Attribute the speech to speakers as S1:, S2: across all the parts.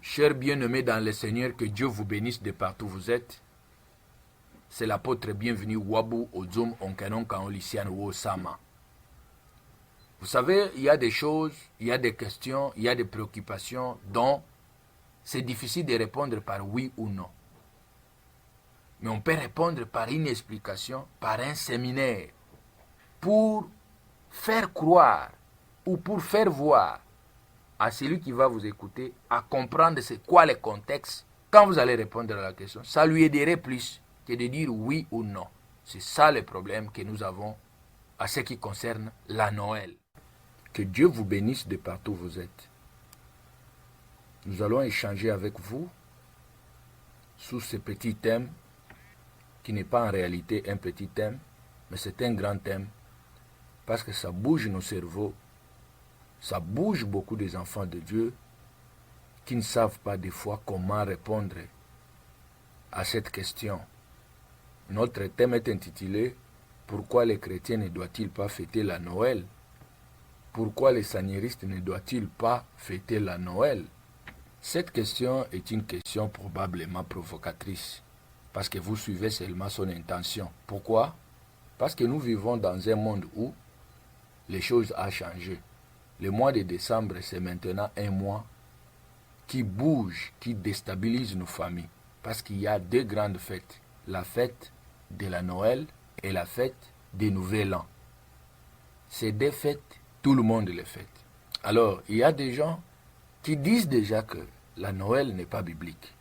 S1: Chers bien-aimés dans le Seigneur, que Dieu vous bénisse de partout où vous êtes. C'est l'apôtre bienvenu Wabu Ozum Onkenon Kaolisian Wosama. Vous savez, il y a des choses, il y a des questions, il y a des préoccupations dont c'est difficile de répondre par oui ou non. Mais on peut répondre par une explication, par un séminaire, pour faire croire ou pour faire voir à celui qui va vous écouter à comprendre c'est quoi le contexte quand vous allez répondre à la question. Ça lui aiderait plus que de dire oui ou non. C'est ça le problème que nous avons à ce qui concerne la Noël. Que Dieu vous bénisse de partout où vous êtes. Nous allons échanger avec vous sur ce petit thème qui n'est pas en réalité un petit thème, mais c'est un grand thème parce que ça bouge nos cerveaux, ça bouge beaucoup des enfants de Dieu qui ne savent pas des fois comment répondre à cette question. Notre thème est intitulé « Pourquoi les chrétiens ne doivent-ils pas fêter la Noël ?» Pourquoi les saniéristes ne doivent-ils pas fêter la Noël? Cette question est une question probablement provocatrice, parce que vous suivez seulement son intention. Pourquoi? Parce que nous vivons dans un monde où les choses ont changé. Le mois de décembre, c'est maintenant un mois qui bouge, qui déstabilise nos familles, parce qu'il y a deux grandes fêtes, la fête de la Noël et la fête du Nouvel An. Ces deux fêtes, tout le monde les fête. Alors, il y a des gens qui disent déjà que la Noël n'est pas biblique,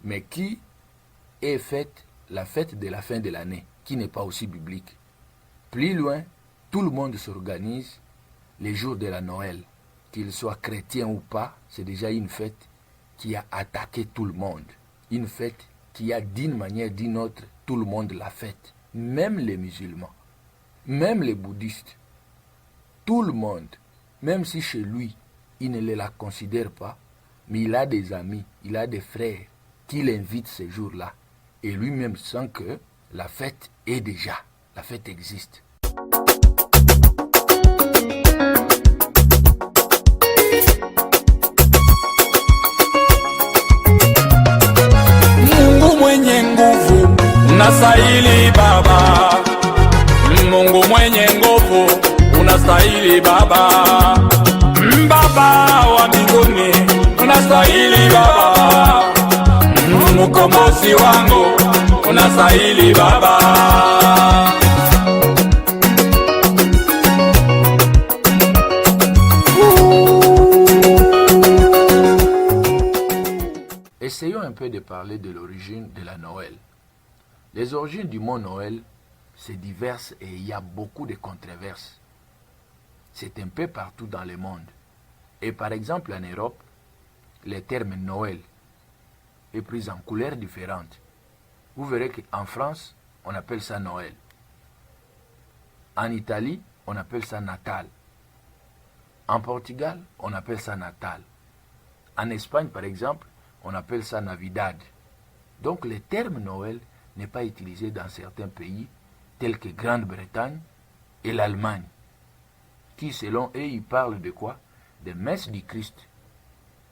S1: mais qui est faite la fête de la fin de l'année, qui n'est pas aussi biblique. Plus loin, tout le monde s'organise les jours de la Noël. Qu'il soit chrétien ou pas, c'est déjà une fête qui a attaqué tout le monde. Une fête qui a d'une manière ou d'une autre, tout le monde la fête. Même les musulmans, même les bouddhistes. Tout le monde, même si chez lui, il ne la considère pas, mais il a des amis, il a des frères qui l'invitent ces jours-là. Et lui-même sent que la fête est déjà, la fête existe.
S2: Mungu mwenye nguvu, unastahili Baba. Mungu mwenye nguvu, unastahili Baba. Baba wa mbinguni, unastahili Baba. Mkombozi wangu, unastahili Baba.
S1: Essayons un peu de parler de l'origine de la Noël. Les origines du mot Noël, c'est divers et il y a beaucoup de controverses. C'est un peu partout dans le monde. Et par exemple en Europe, le terme Noël est pris en couleurs différentes. Vous verrez qu'en France, on appelle ça Noël. En Italie, on appelle ça Natal. En Portugal, on appelle ça Natal. En Espagne, par exemple, on appelle ça Navidad. Donc le terme Noël n'est pas utilisé dans certains pays tels que Grande-Bretagne et l'Allemagne, qui selon eux, ils parlent de quoi? De messe du Christ,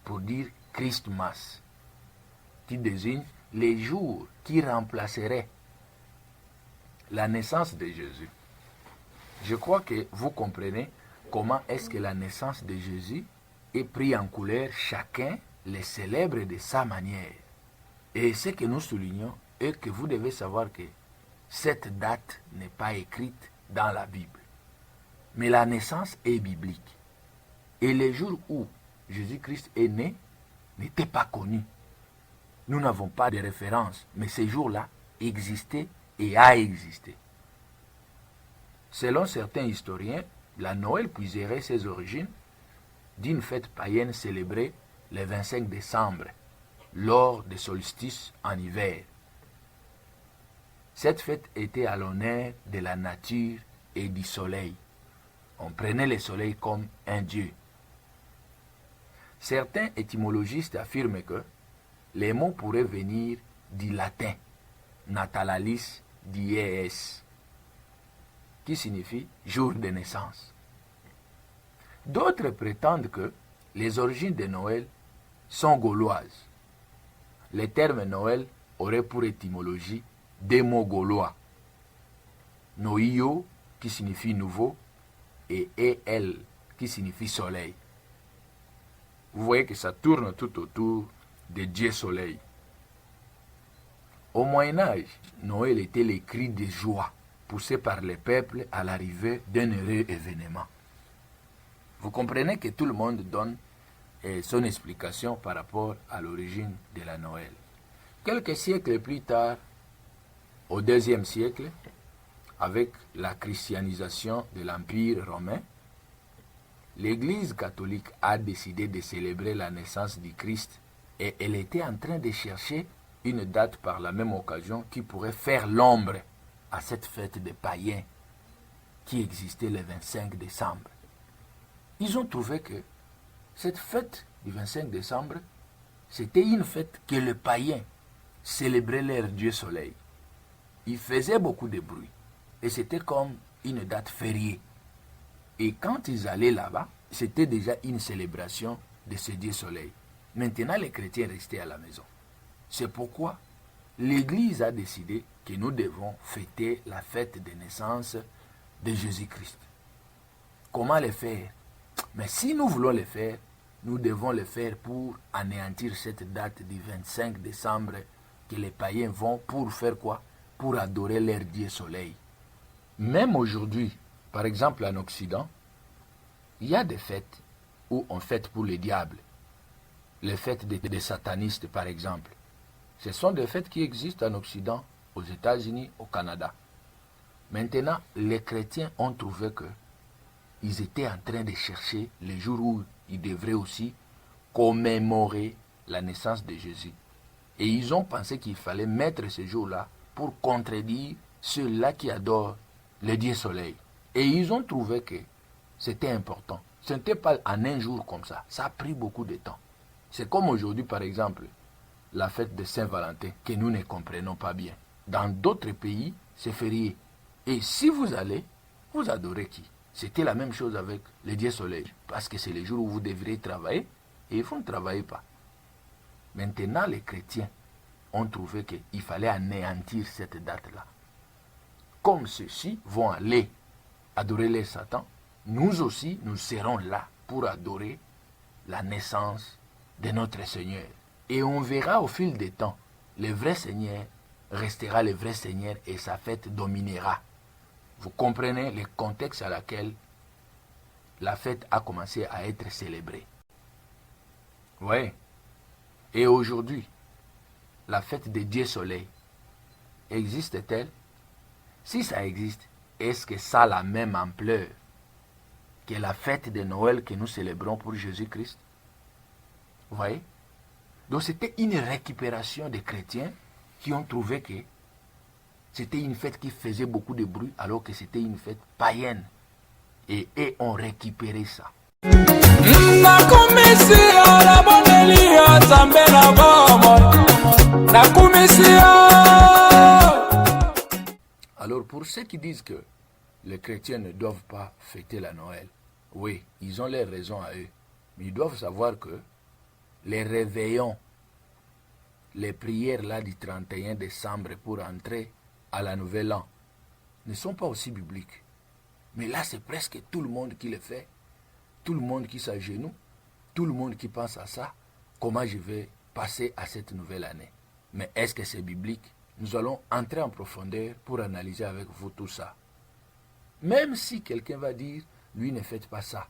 S1: pour dire Christmas, qui désigne les jours qui remplaceraient la naissance de Jésus. Je crois que vous comprenez comment est-ce que la naissance de Jésus est prise en couleur, chacun les célèbre de sa manière. Et ce que nous soulignons est que vous devez savoir que cette date n'est pas écrite dans la Bible. Mais la naissance est biblique. Et les jours où Jésus-Christ est né n'étaient pas connus. Nous n'avons pas de référence, mais ces jours-là existaient et a existé. Selon certains historiens, la Noël puiserait ses origines d'une fête païenne célébrée le 25 décembre, lors des solstices en hiver. Cette fête était à l'honneur de la nature et du soleil. On prenait le soleil comme un dieu. Certains étymologistes affirment que les mots pourraient venir du latin natalalis dies, qui signifie jour de naissance. D'autres prétendent que les origines de Noël sont gauloises. Le terme Noël aurait pour étymologie des mots gaulois. Noio, qui signifie nouveau, et El, qui signifie soleil. Vous voyez que ça tourne tout autour de Dieu soleil. Au Moyen-Âge, Noël était le cri de joie poussé par les peuples à l'arrivée d'un heureux événement. Vous comprenez que tout le monde donne son explication par rapport à l'origine de la Noël. Quelques siècles plus tard, au IIe siècle, avec la christianisation de l'Empire romain, l'Église catholique a décidé de célébrer la naissance du Christ et elle était en train de chercher une date par la même occasion qui pourrait faire l'ombre à cette fête des païens qui existait le 25 décembre. Ils ont trouvé que cette fête du 25 décembre, c'était une fête que les païens célébraient leur Dieu soleil. Ils faisaient beaucoup de bruit et c'était comme une date fériée. Et quand ils allaient là-bas, c'était déjà une célébration de ce Dieu soleil. Maintenant, les chrétiens restaient à la maison. C'est pourquoi l'Église a décidé que nous devons fêter la fête de naissance de Jésus-Christ. Comment le faire? Mais si nous voulons le faire, nous devons le faire pour anéantir cette date du 25 décembre que les païens vont pour faire quoi? Pour adorer leur Dieu soleil. Même aujourd'hui, par exemple en Occident, il y a des fêtes où on fête pour le diable. Les fêtes des satanistes, par exemple. Ce sont des fêtes qui existent en Occident, aux États-Unis, au Canada. Maintenant, les chrétiens ont trouvé que ils étaient en train de chercher les jours où ils devraient aussi commémorer la naissance de Jésus. Et ils ont pensé qu'il fallait mettre ce jour-là pour contredire ceux-là qui adorent le Dieu soleil. Et ils ont trouvé que c'était important. Ce n'était pas en un jour comme ça. Ça a pris beaucoup de temps. C'est comme aujourd'hui, par exemple, la fête de Saint-Valentin, que nous ne comprenons pas bien. Dans d'autres pays, c'est férié. Et si vous allez, vous adorez qui? C'était la même chose avec le Dieu soleil. Parce que c'est le jour où vous devriez travailler et vous ne travaillez pas. Maintenant, les chrétiens ont trouvé qu'il fallait anéantir cette date-là. Comme ceux-ci vont aller adorer les Satan, nous aussi, nous serons là pour adorer la naissance de notre Seigneur. Et on verra au fil des temps, le vrai Seigneur restera le vrai Seigneur et sa fête dominera. Vous comprenez le contexte à laquelle la fête a commencé à être célébrée. Oui. Et aujourd'hui, la fête de Dieu Soleil existe-t-elle? Si ça existe, est-ce que ça a la même ampleur que la fête de Noël que nous célébrons pour Jésus-Christ? Vous voyez? Donc c'était une récupération des chrétiens qui ont trouvé que c'était une fête qui faisait beaucoup de bruit alors que c'était une fête païenne. Et ont récupéré ça. Alors pour ceux qui disent que les chrétiens ne doivent pas fêter la Noël, oui, ils ont leurs raisons à eux. Mais ils doivent savoir que les réveillons, les prières là du 31 décembre pour entrer à la Nouvelle An ne sont pas aussi bibliques. Mais là, c'est presque tout le monde qui le fait. Tout le monde qui s'agenouille, tout le monde qui pense à ça. Comment je vais passer à cette nouvelle année? Mais est-ce que c'est biblique? Nous allons entrer en profondeur pour analyser avec vous tout ça. Même si quelqu'un va dire, lui ne fête pas ça.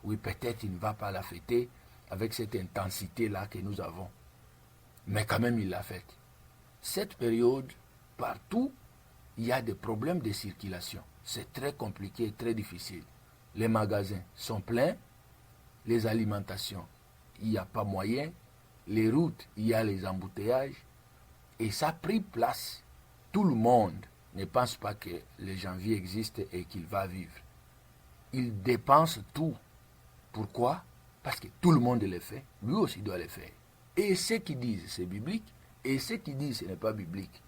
S1: Oui, peut-être il ne va pas la fêter avec cette intensité-là que nous avons. Mais quand même, il la fête. Cette période, partout, il y a des problèmes de circulation. C'est très compliqué, très difficile. Les magasins sont pleins, les alimentations, il n'y a pas moyen, les routes, il y a les embouteillages, et ça a pris place. Tout le monde ne pense pas que le janvier existe et qu'il va vivre. Il dépense tout. Pourquoi? Parce que tout le monde le fait, lui aussi doit le faire. Et ceux qui disent c'est biblique, et ceux qui disent ce n'est pas biblique,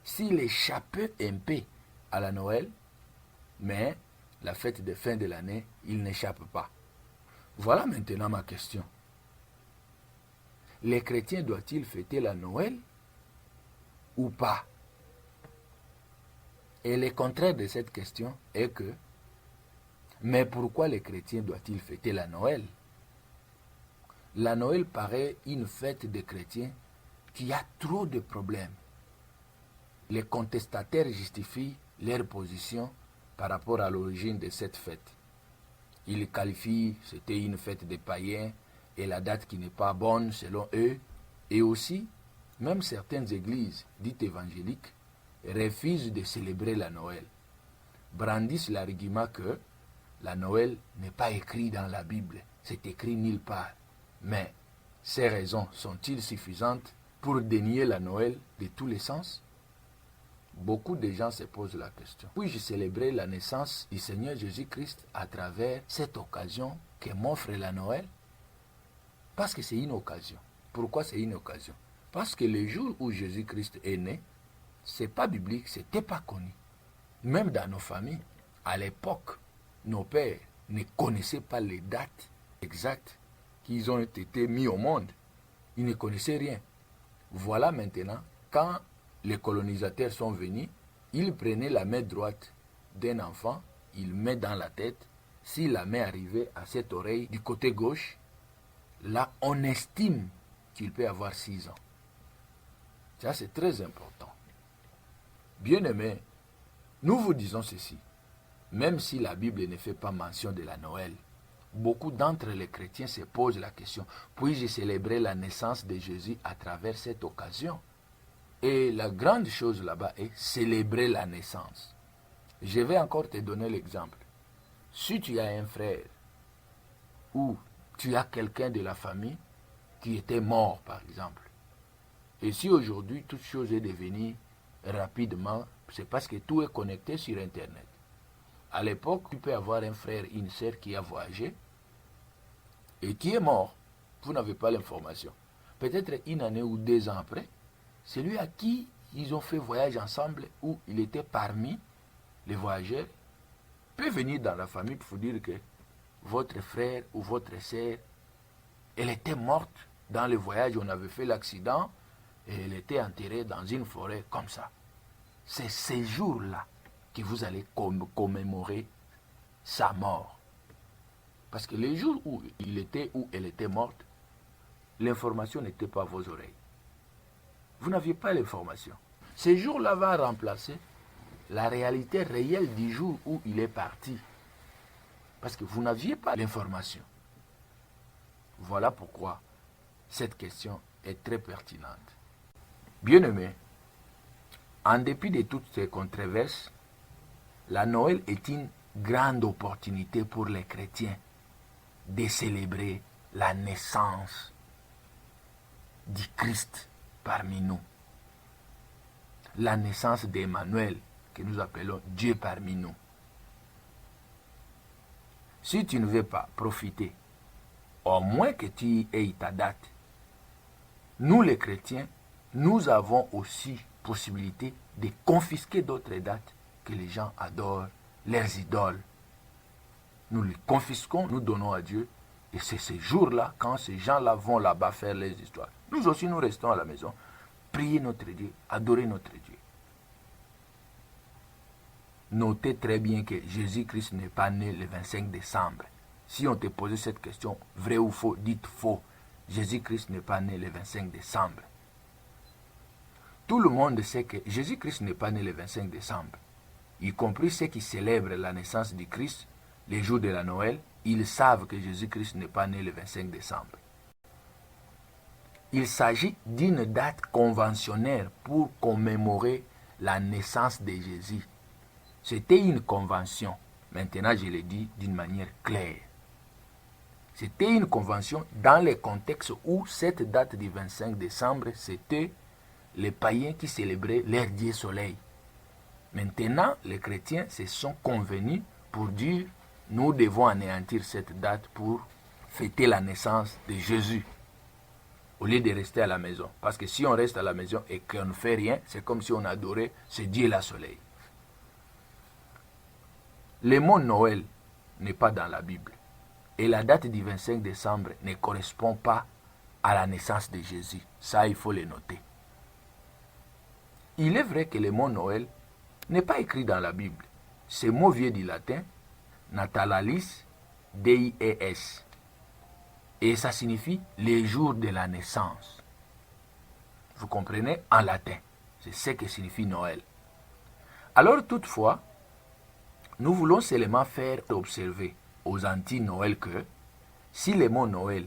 S1: s'il échappe un peu à la Noël, mais la fête de fin de l'année, il n'échappe pas. Voilà maintenant ma question. les chrétiens doivent-ils fêter la Noël ou pas? Et le contraire de cette question est que, mais pourquoi les chrétiens doivent-ils fêter la Noël? La Noël paraît une fête des chrétiens qui a trop de problèmes. Les contestataires justifient leur position par rapport à l'origine de cette fête. Ils qualifient c'était une fête des païens et la date qui n'est pas bonne selon eux. Et aussi, même certaines églises dites évangéliques refusent de célébrer la Noël, brandissent l'argument que la Noël n'est pas écrite dans la Bible, c'est écrit nulle part. Mais ces raisons sont-ils suffisantes pour dénier la Noël de tous les sens? Beaucoup de gens se posent la question. Puis-je célébrer la naissance du Seigneur Jésus-Christ à travers cette occasion que m'offre la Noël? Parce que c'est une occasion. Pourquoi c'est une occasion? Parce que le jour où Jésus-Christ est né, c'est pas biblique, c'était pas connu. Même dans nos familles, à l'époque, nos pères ne connaissaient pas les dates exactes qu'ils ont été mis au monde. Ils ne connaissaient rien. Voilà maintenant, quand les colonisateurs sont venus, ils prenaient la main droite d'un enfant, ils mettent dans la tête. Si la main arrivait à cette oreille du côté gauche, là, on estime qu'il peut avoir 6 ans. Ça, c'est très important. Bien-aimés, nous vous disons ceci. Même si la Bible ne fait pas mention de la Noël, beaucoup d'entre les chrétiens se posent la question, puis-je célébrer la naissance de Jésus à travers cette occasion? Et la grande chose là-bas est célébrer la naissance. Je vais encore te donner l'exemple. Si tu as un frère ou tu as quelqu'un de la famille qui était mort, par exemple, et si aujourd'hui toute chose est devenue rapidement, c'est parce que tout est connecté sur Internet. À l'époque, tu peux avoir un frère, une sœur qui a voyagé et qui est mort. Vous n'avez pas l'information. Peut-être 1 année ou 2 ans après, celui à qui ils ont fait voyage ensemble, ou il était parmi les voyageurs, peut venir dans la famille pour vous dire que votre frère ou votre sœur, elle était morte dans le voyage, on avait fait l'accident, et elle était enterrée dans une forêt comme ça. C'est ces jours-là que vous allez commémorer sa mort. Parce que les jours où il était ou elle était morte, l'information n'était pas à vos oreilles. Vous n'aviez pas l'information. Ce jour-là va remplacer la réalité réelle du jour où il est parti. Parce que vous n'aviez pas l'information. Voilà pourquoi cette question est très pertinente. Bien-aimés, en dépit de toutes ces controverses, la Noël est une grande opportunité pour les chrétiens de célébrer la naissance du Christ parmi nous. La naissance d'Emmanuel, que nous appelons Dieu parmi nous. Si tu ne veux pas profiter, au moins que tu aies ta date, nous les chrétiens, nous avons aussi possibilité de confisquer d'autres dates que les gens adorent, leurs idoles. Nous les confisquons, nous donnons à Dieu, et c'est ces jours-là, quand ces gens-là vont là-bas faire les histoires. Nous aussi, nous restons à la maison, prier notre Dieu, adorer notre Dieu. Notez très bien que Jésus-Christ n'est pas né le 25 décembre. Si on te posait cette question, vrai ou faux, dites faux. Jésus-Christ n'est pas né le 25 décembre. Tout le monde sait que Jésus-Christ n'est pas né le 25 décembre. Y compris ceux qui célèbrent la naissance du Christ, les jours de la Noël, ils savent que Jésus-Christ n'est pas né le 25 décembre. Il s'agit d'une date conventionnelle pour commémorer la naissance de Jésus. C'était une convention. Maintenant, je le dis d'une manière claire. C'était une convention dans le contexte où cette date du 25 décembre, c'était les païens qui célébraient leur Dieu soleil. Maintenant, les chrétiens se sont convenus pour dire nous devons anéantir cette date pour fêter la naissance de Jésus au lieu de rester à la maison. Parce que si on reste à la maison et qu'on ne fait rien, c'est comme si on adorait ce Dieu-là soleil. Le mot Noël n'est pas dans la Bible. Et la date du 25 décembre ne correspond pas à la naissance de Jésus. Ça, il faut le noter. Il est vrai que le mot Noël n'est pas écrit dans la Bible. Ce mot vient du latin natalalis dies. Et ça signifie les jours de la naissance. Vous comprenez? En latin. C'est ce que signifie Noël. Alors toutefois, nous voulons seulement faire observer aux anti-Noël que si les mots Noël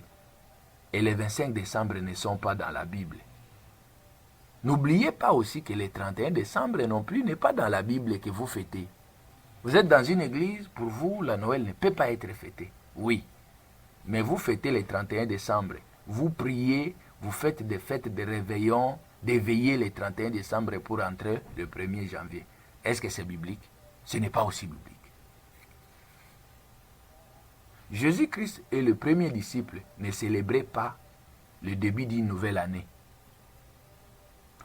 S1: et le 25 décembre ne sont pas dans la Bible, n'oubliez pas aussi que le 31 décembre non plus n'est pas dans la Bible que vous fêtez. Vous êtes dans une église, pour vous, la Noël ne peut pas être fêtée. Oui, mais vous fêtez le 31 décembre. Vous priez, vous faites des fêtes de réveillon, d'éveiller le 31 décembre pour entrer le 1er janvier. Est-ce que c'est biblique? Ce n'est pas aussi biblique. Jésus-Christ et le premier disciple ne célébraient pas le début d'une nouvelle année.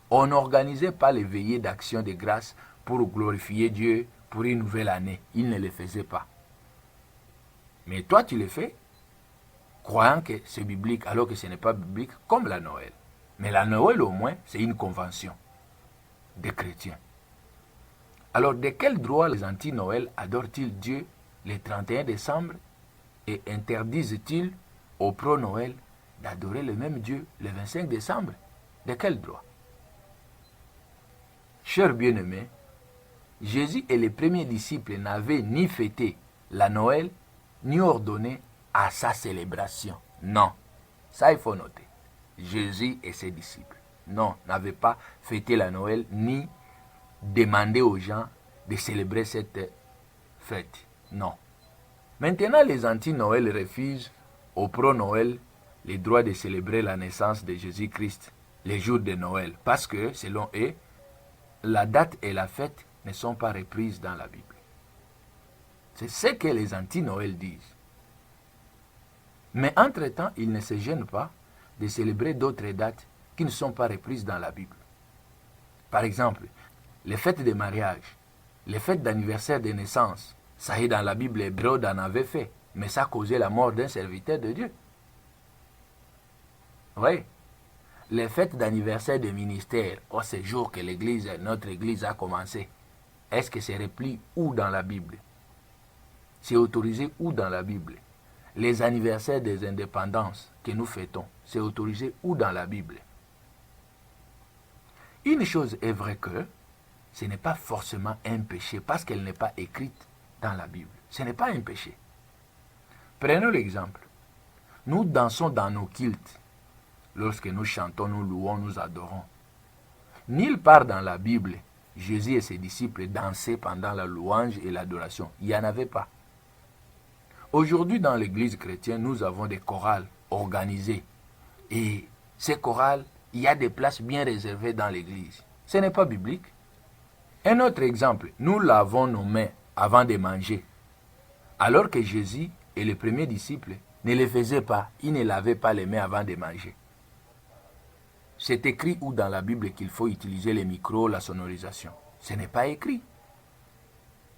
S1: On n'organisait pas les veillées d'action de grâce pour glorifier Dieu pour une nouvelle année. Ils ne le faisaient pas. Mais toi, tu le fais, croyant que c'est biblique alors que ce n'est pas biblique, comme la Noël. Mais la Noël, au moins, c'est une convention des chrétiens. Alors, de quel droit les anti-Noël adorent-ils Dieu le 31 décembre et interdisent-ils aux pro-Noël d'adorer le même Dieu le 25 décembre? De quel droit? Chers bien-aimés, Jésus et les premiers disciples n'avaient ni fêté la Noël, ni ordonné à sa célébration. Non, ça il faut noter. Jésus et ses disciples, non, n'avaient pas fêté la Noël, ni demandé aux gens de célébrer cette fête. Non. Maintenant, les anti-Noël refusent aux pro-Noël le droit de célébrer la naissance de Jésus-Christ, les jours de Noël, parce que, selon eux, la date et la fête ne sont pas reprises dans la Bible. C'est ce que les anti-Noël disent. Mais entre-temps, ils ne se gênent pas de célébrer d'autres dates qui ne sont pas reprises dans la Bible. Par exemple, les fêtes de mariage, les fêtes d'anniversaire de naissance, ça y est dans la Bible, Hébreu en avait fait, mais ça causait la mort d'un serviteur de Dieu. Oui. Les fêtes d'anniversaire de ministère, ce jour que notre église a commencé, est-ce que c'est repris où dans la Bible? C'est autorisé où dans la Bible? Les anniversaires des indépendances que nous fêtons, c'est autorisé où dans la Bible? Une chose est vraie que ce n'est pas forcément un péché parce qu'elle n'est pas écrite dans la Bible. Ce n'est pas un péché. Prenons l'exemple. Nous dansons dans nos cultes. Lorsque nous chantons, nous louons, nous adorons. Nulle part dans la Bible, Jésus et ses disciples dansaient pendant la louange et l'adoration. Il n'y en avait pas. Aujourd'hui, dans l'église chrétienne, nous avons des chorales organisées. Et ces chorales, il y a des places bien réservées dans l'église. Ce n'est pas biblique. Un autre exemple, nous lavons nos mains avant de manger. Alors que Jésus et les premiers disciples ne le faisaient pas. Ils ne lavaient pas les mains avant de manger. C'est écrit où dans la Bible qu'il faut utiliser les micros, la sonorisation? Ce n'est pas écrit.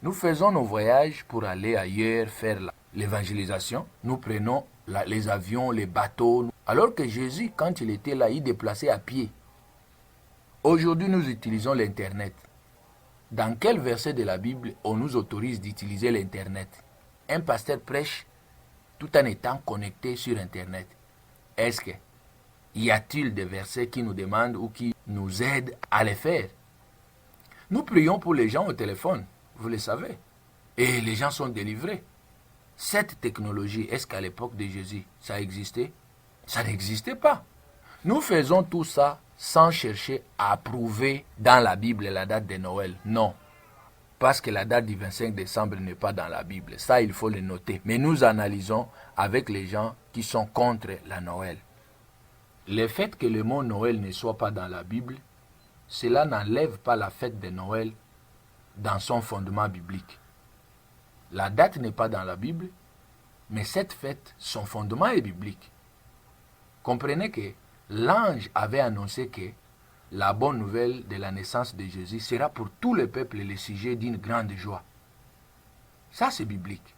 S1: Nous faisons nos voyages pour aller ailleurs faire l'évangélisation. Nous prenons les avions, les bateaux. Alors que Jésus, quand il était là, il déplaçait à pied. Aujourd'hui, nous utilisons l'Internet. Dans quel verset de la Bible on nous autorise d'utiliser l'Internet? Un pasteur prêche tout en étant connecté sur Internet. Est-ce que y a-t-il des versets qui nous demandent ou qui nous aident à les faire? Nous prions pour les gens au téléphone, vous le savez. Et les gens sont délivrés. Cette technologie, est-ce qu'à l'époque de Jésus, ça existait? Ça n'existait pas. Nous faisons tout ça sans chercher à prouver dans la Bible la date de Noël. Non. Parce que la date du 25 décembre n'est pas dans la Bible. Ça, il faut le noter. Mais nous analysons avec les gens qui sont contre la Noël. Le fait que le mot Noël ne soit pas dans la Bible, cela n'enlève pas la fête de Noël dans son fondement biblique. La date n'est pas dans la Bible, mais cette fête, son fondement est biblique. Comprenez que l'ange avait annoncé que la bonne nouvelle de la naissance de Jésus sera pour tout le peuple le sujet d'une grande joie. Ça, c'est biblique.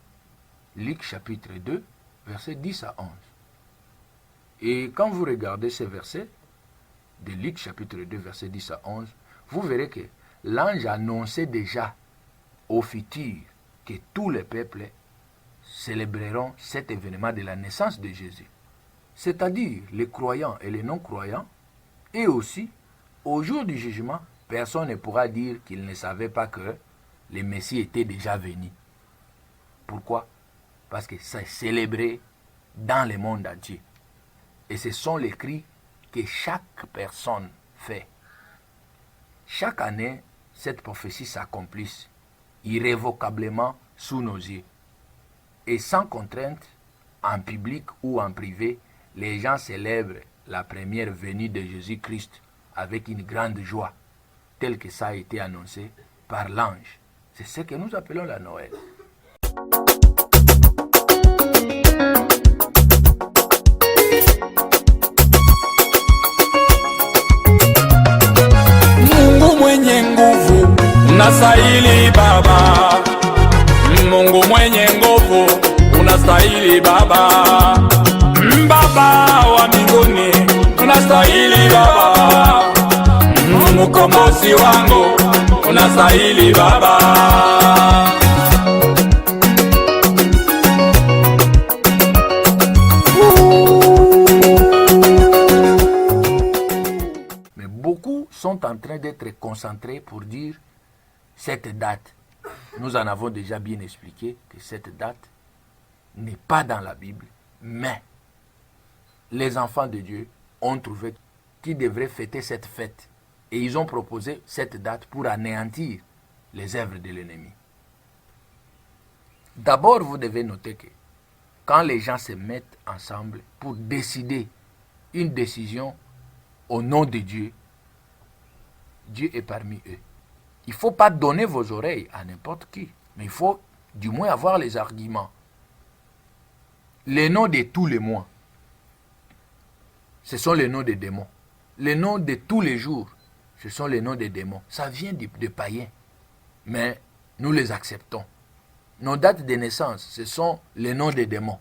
S1: Luc chapitre 2, versets 10 à 11. Et quand vous regardez ces versets, de Luc chapitre 2, verset 10 à 11, vous verrez que l'ange annonçait déjà au futur que tous les peuples célébreront cet événement de la naissance de Jésus. C'est-à-dire les croyants et les non-croyants, et aussi, au jour du jugement, personne ne pourra dire qu'il ne savait pas que le Messie était déjà venu. Pourquoi? Parce que c'est célébré dans le monde entier. Et ce sont les cris que chaque personne fait. Chaque année, cette prophétie s'accomplisse irrévocablement sous nos yeux. Et sans contrainte, en public ou en privé, les gens célèbrent la première venue de Jésus-Christ avec une grande joie, tel que ça a été annoncé par l'ange. C'est ce que nous appelons la Noël.
S2: Mungu mwenye nguvu unastahili Baba, Mungu mwenye nguvu unastahili Baba, Baba wa mbinguni unastahili Baba, Mkombozi wangu unastahili Baba.
S1: Mais beaucoup sont en train d'être concentrés pour dire cette date. Nous en avons déjà bien expliqué que cette date n'est pas dans la Bible, mais les enfants de Dieu ont trouvé qu'ils devraient fêter cette fête. Et ils ont proposé cette date pour anéantir les œuvres de l'ennemi. D'abord, vous devez noter que quand les gens se mettent ensemble pour décider une décision au nom de Dieu, Dieu est parmi eux. Il ne faut pas donner vos oreilles à n'importe qui, mais il faut du moins avoir les arguments. Les noms de tous les mois, ce sont les noms des démons. Les noms de tous les jours, ce sont les noms des démons. Ça vient des païens, mais nous les acceptons. Nos dates de naissance, ce sont les noms des démons.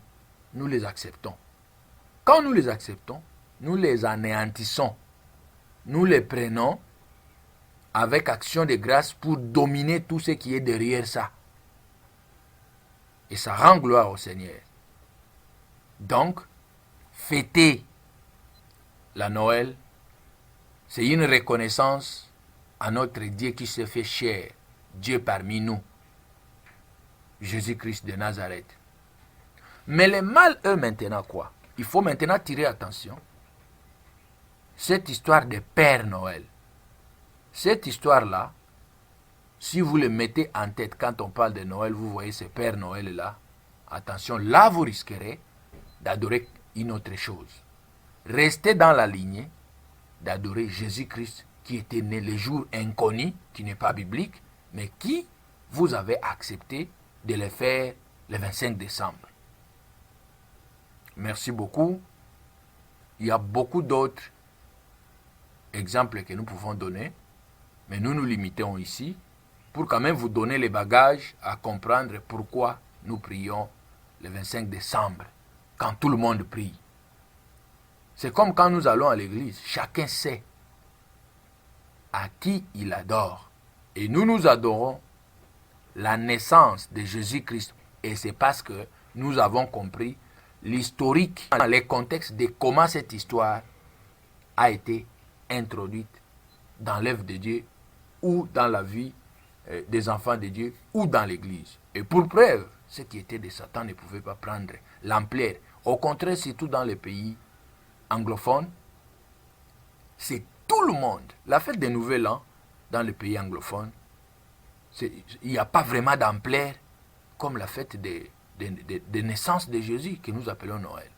S1: Nous les acceptons. Quand nous les acceptons, nous les anéantissons. Nous les prenons avec action de grâce pour dominer tout ce qui est derrière ça. Et ça rend gloire au Seigneur. Donc, fêter la Noël, c'est une reconnaissance à notre Dieu qui se fait chair, Dieu parmi nous, Jésus-Christ de Nazareth. Mais les mâles, eux, maintenant quoi? Il faut maintenant tirer attention. Cette histoire de Père Noël, cette histoire-là, si vous le mettez en tête quand on parle de Noël, vous voyez ce Père Noël-là, attention, là vous risquerez d'adorer une autre chose. Restez dans la lignée d'adorer Jésus-Christ qui était né le jour inconnu, qui n'est pas biblique, mais qui vous avez accepté de le faire le 25 décembre. Merci beaucoup. Il y a beaucoup d'autres exemples que nous pouvons donner, mais nous nous limitons ici pour quand même vous donner les bagages à comprendre pourquoi nous prions le 25 décembre, quand tout le monde prie. C'est comme quand nous allons à l'église, chacun sait à qui il adore. Et nous, nous adorons la naissance de Jésus-Christ. Et c'est parce que nous avons compris l'historique, les contextes de comment cette histoire a été introduite dans l'œuvre de Dieu ou dans la vie des enfants de Dieu ou dans l'église. Et pour preuve, ce qui était de Satan ne pouvait pas prendre l'ampleur. Au contraire, surtout dans les pays anglophones, c'est tout le monde. La fête des Nouvel An dans les pays anglophones, il n'y a pas vraiment d'ampleur comme la fête de naissance de Jésus que nous appelons Noël.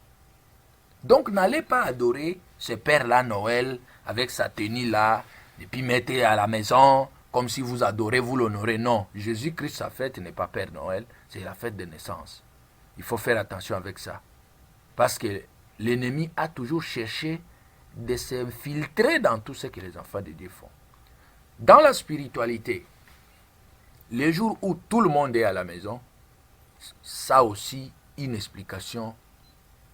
S1: Donc n'allez pas adorer ce père-là Noël avec sa tenue-là, et puis mettez à la maison comme si vous adorez, vous l'honorez. Non, Jésus-Christ, sa fête n'est pas Père Noël, c'est la fête de naissance. Il faut faire attention avec ça. Parce que l'ennemi a toujours cherché de s'infiltrer dans tout ce que les enfants de Dieu font. Dans la spiritualité, les jours où tout le monde est à la maison, ça a aussi une explication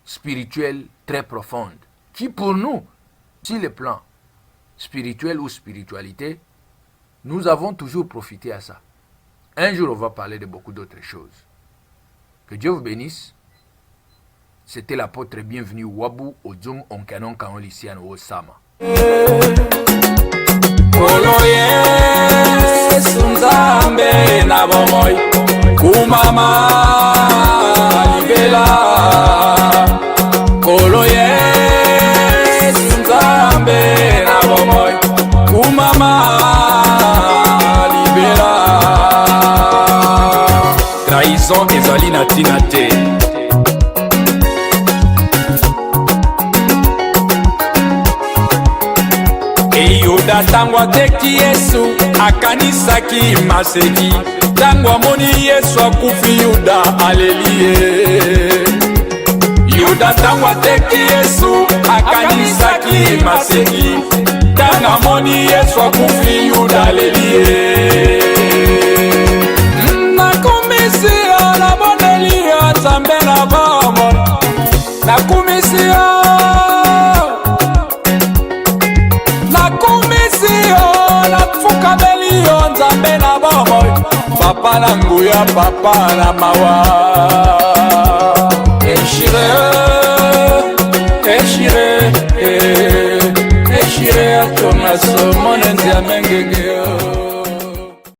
S1: spirituelle très profonde, qui pour nous, sur le plan spirituel ou spiritualité, nous avons toujours profité à ça. Un jour, on va parler de beaucoup d'autres choses. Que Dieu vous bénisse. C'était l'apôtre bienvenu Wabu Odzum Onkanon Kaon Lisiano Osama. Sunzambe na bomoy kumama libela koloye sunzambe na bomoy kumama libela trahison ezali na tina te. Eyoda tango ateki Yesu akanisaki maseki, tango amoni Yesu akufi Yuda aleluya. Yuda tango ateki Yesu akanisaki maseki, tango amoni Yesu akufi Yuda aleluya. Nakumisio na bondelia Nzambe na bomo, nakumisio Kabelio Nzambe na bomo, papa na nguya papa na mawa. Eshire, eshire, eshire atoma so monenzi amengege.